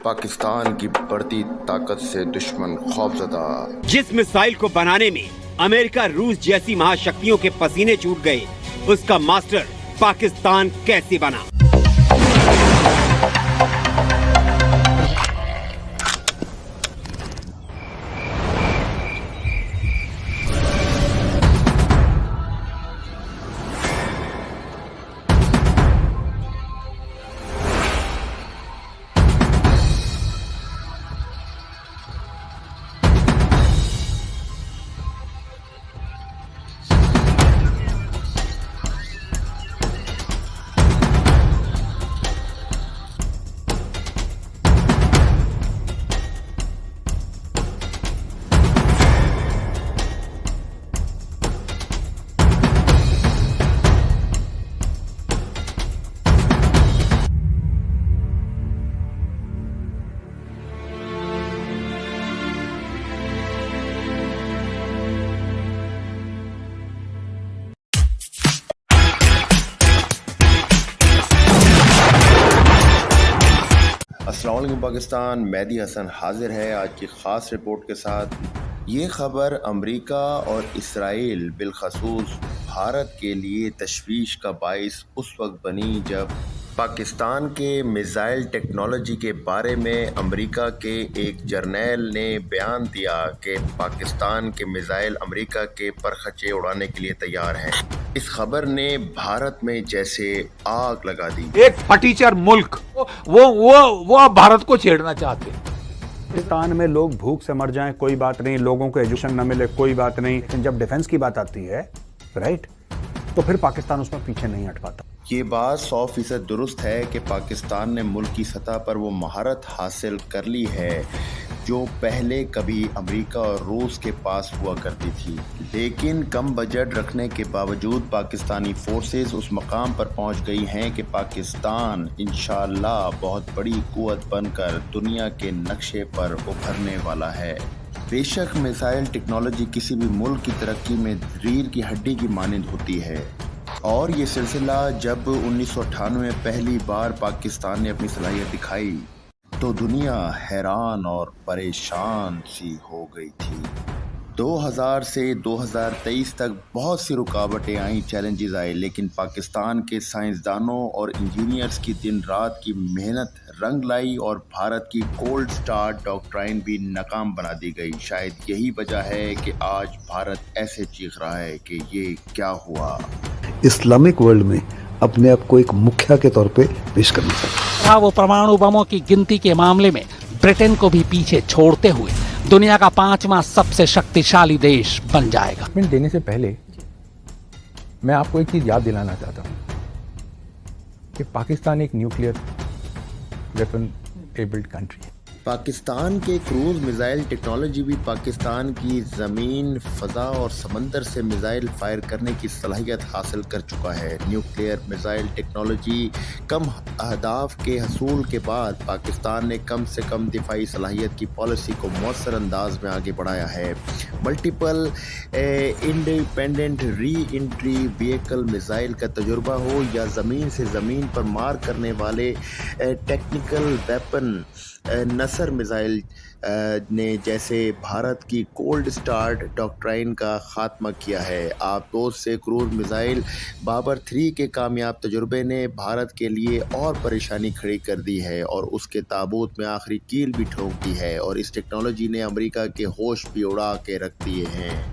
पाकिस्तान की बढ़ती ताकत से दुश्मन खौफजदा। जिस मिसाइल को बनाने में अमेरिका रूस जैसी महाशक्तियों के पसीने छूट गए, उसका मास्टर पाकिस्तान कैसे बना? अस्सलाम वालेकुम पाकिस्तान, मेहदी हसन हाजिर है आज की ख़ास रिपोर्ट के साथ। ये ख़बर अमेरिका और इसराइल बिलखसूस भारत के लिए तशवीश का बाइस उस वक्त बनी जब पाकिस्तान के मिसाइल टेक्नोलॉजी के बारे में अमेरिका के एक जर्नैल ने बयान दिया कि पाकिस्तान के मिसाइल अमेरिका के परखचे उड़ाने के लिए तैयार हैं। इस खबर ने भारत में जैसे आग लगा दी। एक फटीचर मुल्क वो अब भारत को छेड़ना चाहते हैं। पाकिस्तान में लोग भूख से मर जाएं कोई बात नहीं, लोगों को एजुकेशन न मिले कोई बात नहीं, लेकिन जब डिफेंस की बात आती है राइट, तो फिर पाकिस्तान उसमें पीछे नहीं हट पाता। ये बात 100% दुरुस्त है कि पाकिस्तान ने मुल्क की सतह पर वो महारत हासिल कर ली है जो पहले कभी अमेरिका और रूस के पास हुआ करती थी, लेकिन कम बजट रखने के बावजूद पाकिस्तानी फोर्सेस उस मकाम पर पहुंच गई हैं कि पाकिस्तान इंशाअल्लाह बहुत बड़ी कुव्वत बनकर दुनिया के नक्शे पर उभरने वाला है। बेशक मिसाइल टेक्नोलॉजी किसी भी मुल्क की तरक्की में रीढ़ की हड्डी की मानंद होती है, और ये सिलसिला जब 1998 में पहली बार पाकिस्तान ने अपनी सलाहियत दिखाई तो दुनिया हैरान और परेशान सी हो गई थी। 2000 से 2023 तक बहुत सी रुकावटें आईं, चैलेंजेस आए, लेकिन पाकिस्तान के साइंसदानों और इंजीनियर्स की दिन रात की मेहनत रंग लाई और भारत की कोल्ड स्टार्ट डॉक्ट्राइन भी नाकाम बना दी गई। शायद यही वजह है कि आज भारत ऐसे चीख रहा है कि ये क्या हुआ। इस्लामिक वर्ल्ड में अपने आप को एक मुखिया के तौर पे पेश करना चाहता है। वो परमाणु बमों की गिनती के मामले में ब्रिटेन को भी पीछे छोड़ते हुए दुनिया का 5वां सबसे शक्तिशाली देश बन जाएगा। स्टेटमेंट देने से पहले मैं आपको एक चीज याद दिलाना चाहता हूं कि पाकिस्तान एक न्यूक्लियर वेपन एबल्ड कंट्री है। पाकिस्तान के क्रूज मिसाइल टेक्नोलॉजी भी पाकिस्तान की ज़मीन, फ़ज़ा और समंदर से मिसाइल फायर करने की सलाहियत हासिल कर चुका है। न्यूक्लियर मिसाइल टेक्नोलॉजी कम अहदाफ के हसूल के बाद पाकिस्तान ने कम से कम दिफाई सलाहियत की पॉलिसी को मौसर अंदाज में आगे बढ़ाया है। Multiple independent re entry vehicle missile का तजुर्बा हो या ज़मीन से ज़मीन पर मार करने वाले टेक्निकल वेपन, नसर मिसाइल ने जैसे भारत की कोल्ड स्टार्ट डॉक्ट्राइन का खात्मा किया है। आप दोस्त से क्रूज मिसाइल बाबर 3 के कामयाब तजुर्बे ने भारत के लिए और परेशानी खड़ी कर दी है और उसके ताबूत में आखिरी कील भी ठोक दी है, और इस टेक्नोलॉजी ने अमेरिका के होश भी उड़ा के रख दिए हैं,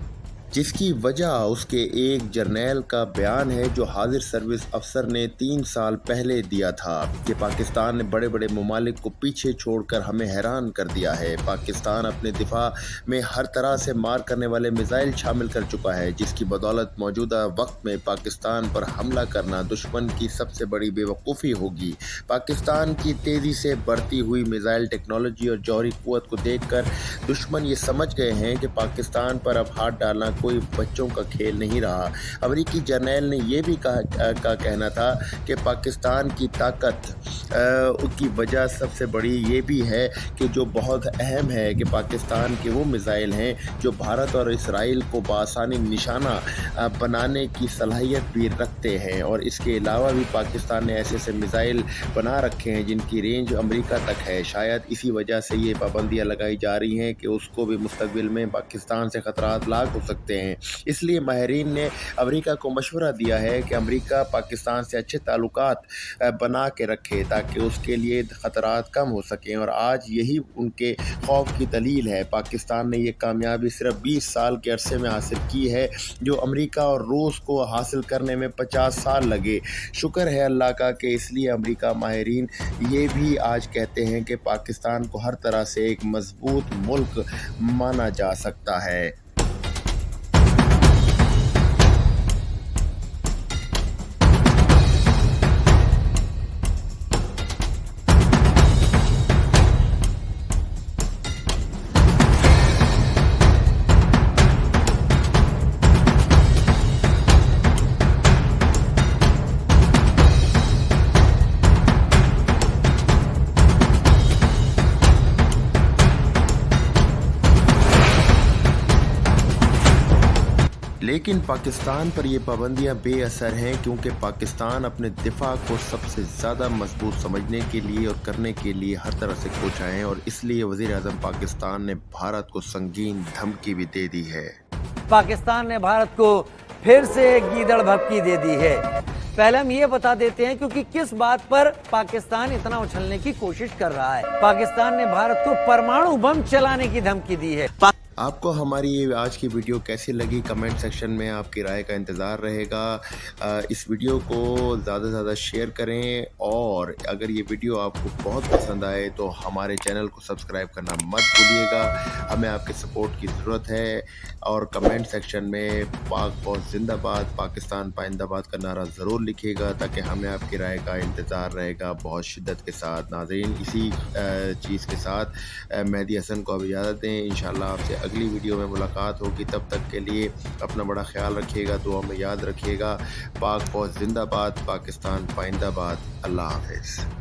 जिसकी वजह उसके एक जर्नैल का बयान है जो हाजिर सर्विस अफसर ने 3 साल पहले दिया था कि पाकिस्तान ने बड़े बड़े ममालिक को पीछे छोड़कर हमें हैरान कर दिया है। पाकिस्तान अपने दिफा में हर तरह से मार करने वाले मिसाइल शामिल कर चुका है, जिसकी बदौलत मौजूदा वक्त में पाकिस्तान पर हमला करना दुश्मन की सबसे बड़ी बेवकूफ़ी होगी। पाकिस्तान की तेज़ी से बढ़ती हुई मिसाइल टेक्नोलॉजी और जौहरी कुव्वत को देखकर दुश्मन ये समझ गए हैं कि पाकिस्तान पर अब हाथ डालना कोई बच्चों का खेल नहीं रहा। अमेरिकी जर्नैल ने यह भी का कहना था कि पाकिस्तान की ताकत की वजह सबसे बड़ी ये भी है कि जो बहुत अहम है कि पाकिस्तान के वो मिसाइल हैं जो भारत और इसराइल को बआसानी निशाना बनाने की सलाहियत भी रखते हैं, और इसके अलावा भी पाकिस्तान ने ऐसे ऐसे मिसाइल बना रखे हैं जिनकी रेंज अमेरिका तक है। शायद इसी वजह से ये पाबंदियां लगाई जा रही हैं कि उसको भी मुस्तकबिल में पाकिस्तान से खतरात लाक हो सकते हैं। इसलिए माहिरीन ने अमेरिका को मशवरा दिया है कि अमेरिका पाकिस्तान से अच्छे ताल्लुकात बना के रखे ताकि उसके लिए खतरात कम हो सकें, और आज यही उनके खौफ की दलील है। पाकिस्तान ने ये कामयाबी सिर्फ 20 साल के अरसे में हासिल की है जो अमेरिका और रूस को हासिल करने में 50 साल लगे। शुक्र है अल्लाह का कि इसलिए अमेरिका माहिरीन ये भी आज कहते हैं कि पाकिस्तान को हर तरह से एक मजबूत मुल्क माना जा सकता है। लेकिन पाकिस्तान पर ये पाबंदियां बेअसर हैं क्योंकि पाकिस्तान अपने दिफा को सबसे ज़्यादा मजबूत समझने के लिए और करने के लिए हर तरह से कोशिश है, और इसलिए वज़ीर आज़म पाकिस्तान ने भारत को संगीन धमकी भी दे दी है। पाकिस्तान ने भारत को फिर से गीदड़ भभकी दे दी है। पहले हम ये बता देते हैं क्योंकि किस बात पर पाकिस्तान इतना उछलने की कोशिश कर रहा है। पाकिस्तान ने भारत को परमाणु बम चलाने की धमकी दी है। आपको हमारी ये आज की वीडियो कैसी लगी कमेंट सेक्शन में आपकी राय का इंतज़ार रहेगा। इस वीडियो को ज़्यादा से ज़्यादा शेयर करें, और अगर ये वीडियो आपको बहुत पसंद आए तो हमारे चैनल को सब्सक्राइब करना मत भूलिएगा। हमें आपके सपोर्ट की ज़रूरत है, और कमेंट सेक्शन में पाक फौज जिंदाबाद, पाकिस्तान पाइंदाबाद का नारा ज़रूर लिखिएगा ताकि हमें आपकी राय का इंतज़ार रहेगा बहुत शिद्दत के साथ। नाज़रीन, इसी चीज़ के साथ मेहदी हसन को अब इजाज़त दें। इंशाअल्लाह आपसे अगली वीडियो में मुलाकात होगी। तब तक के लिए अपना बड़ा ख्याल रखिएगा, दुआ में याद रखिएगा। पाक फौज जिंदाबाद, पाकिस्तान पाइंदाबाद। अल्लाह हाफिज़।